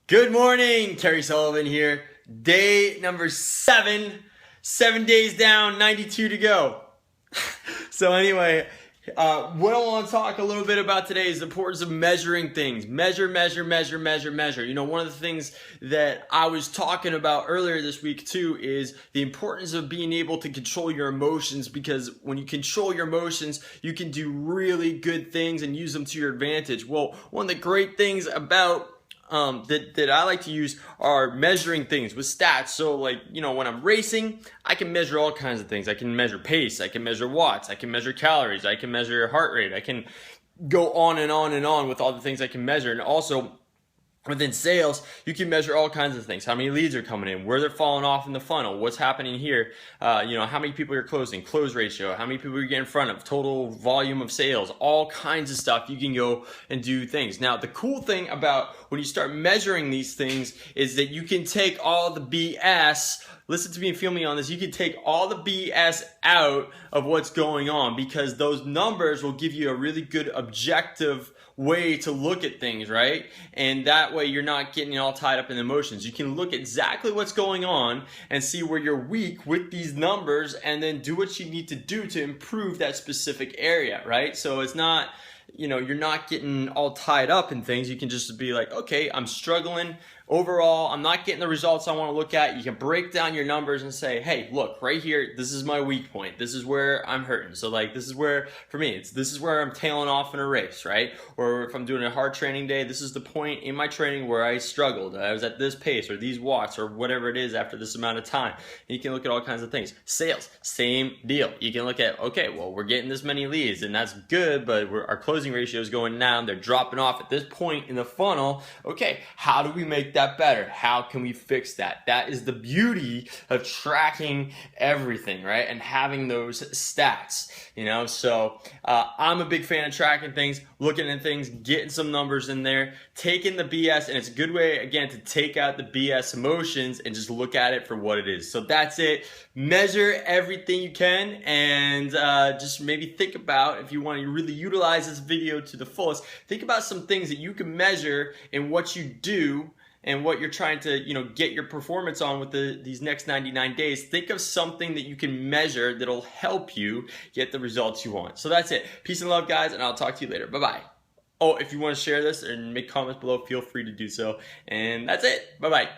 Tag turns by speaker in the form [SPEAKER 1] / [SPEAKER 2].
[SPEAKER 1] Good morning, Terry Sullivan here. Day number 7. 7 days down, 92 to go. So anyway, what I want to talk a little bit about today is the importance of measuring things. Measure. You know, one of the things that I was talking about earlier this week too is the importance of being able to control your emotions, because when you control your emotions, you can do really good things and use them to your advantage. Well, one of the great things about that I like to use are measuring things with stats. So like, you know, when I'm racing, I can measure all kinds of things. I can measure pace, I can measure watts, I can measure calories, I can measure heart rate, I can go on and on and on with all the things I can measure. And also within sales, you can measure all kinds of things. How many leads are coming in, where they're falling off in the funnel, what's happening here, you know, how many people you're closing, close ratio, how many people you get in front of, total volume of sales, all kinds of stuff. You can go and do things. Now, the cool thing about when you start measuring these things is that you can take all the BS. Listen to me and feel me on this. You can take all the BS out of what's going on, because those numbers will give you a really good objective way to look at things, right? And that way you're not getting all tied up in emotions. You can look exactly what's going on and see where you're weak with these numbers, and then do what you need to do to improve that specific area, right? So it's not, you know, you're not getting all tied up in things. You can just be like, okay, I'm struggling. Overall, I'm not getting the results I want to look at. You can break down your numbers and say, hey, look, right here, this is my weak point. This is where I'm hurting. So like, this is where, for me, this is where I'm tailing off in a race, right? Or if I'm doing a hard training day, this is the point in my training where I struggled. I was at this pace or these watts or whatever it is after this amount of time. And you can look at all kinds of things. Sales, same deal. You can look at, okay, well, we're getting this many leads and that's good, but our closing ratio is going down. They're dropping off at this point in the funnel. Okay, how do we make that better? How can we fix that? That is the beauty of tracking everything, right? And having those stats, you know? So I'm a big fan of tracking things, looking at things, getting some numbers in there, taking the BS, and it's a good way, again, to take out the BS emotions and just look at it for what it is. So that's it. Measure everything you can, and just maybe think about, if you want to really utilize this video to the fullest, think about some things that you can measure in what you do and what you're trying to, you know, get your performance on with these next 99 days. Think of something that you can measure that'll help you get the results you want. So that's it. Peace and love, guys, and I'll talk to you later. Bye-bye. Oh, if you want to share this and make comments below, feel free to do so. And that's it. Bye-bye.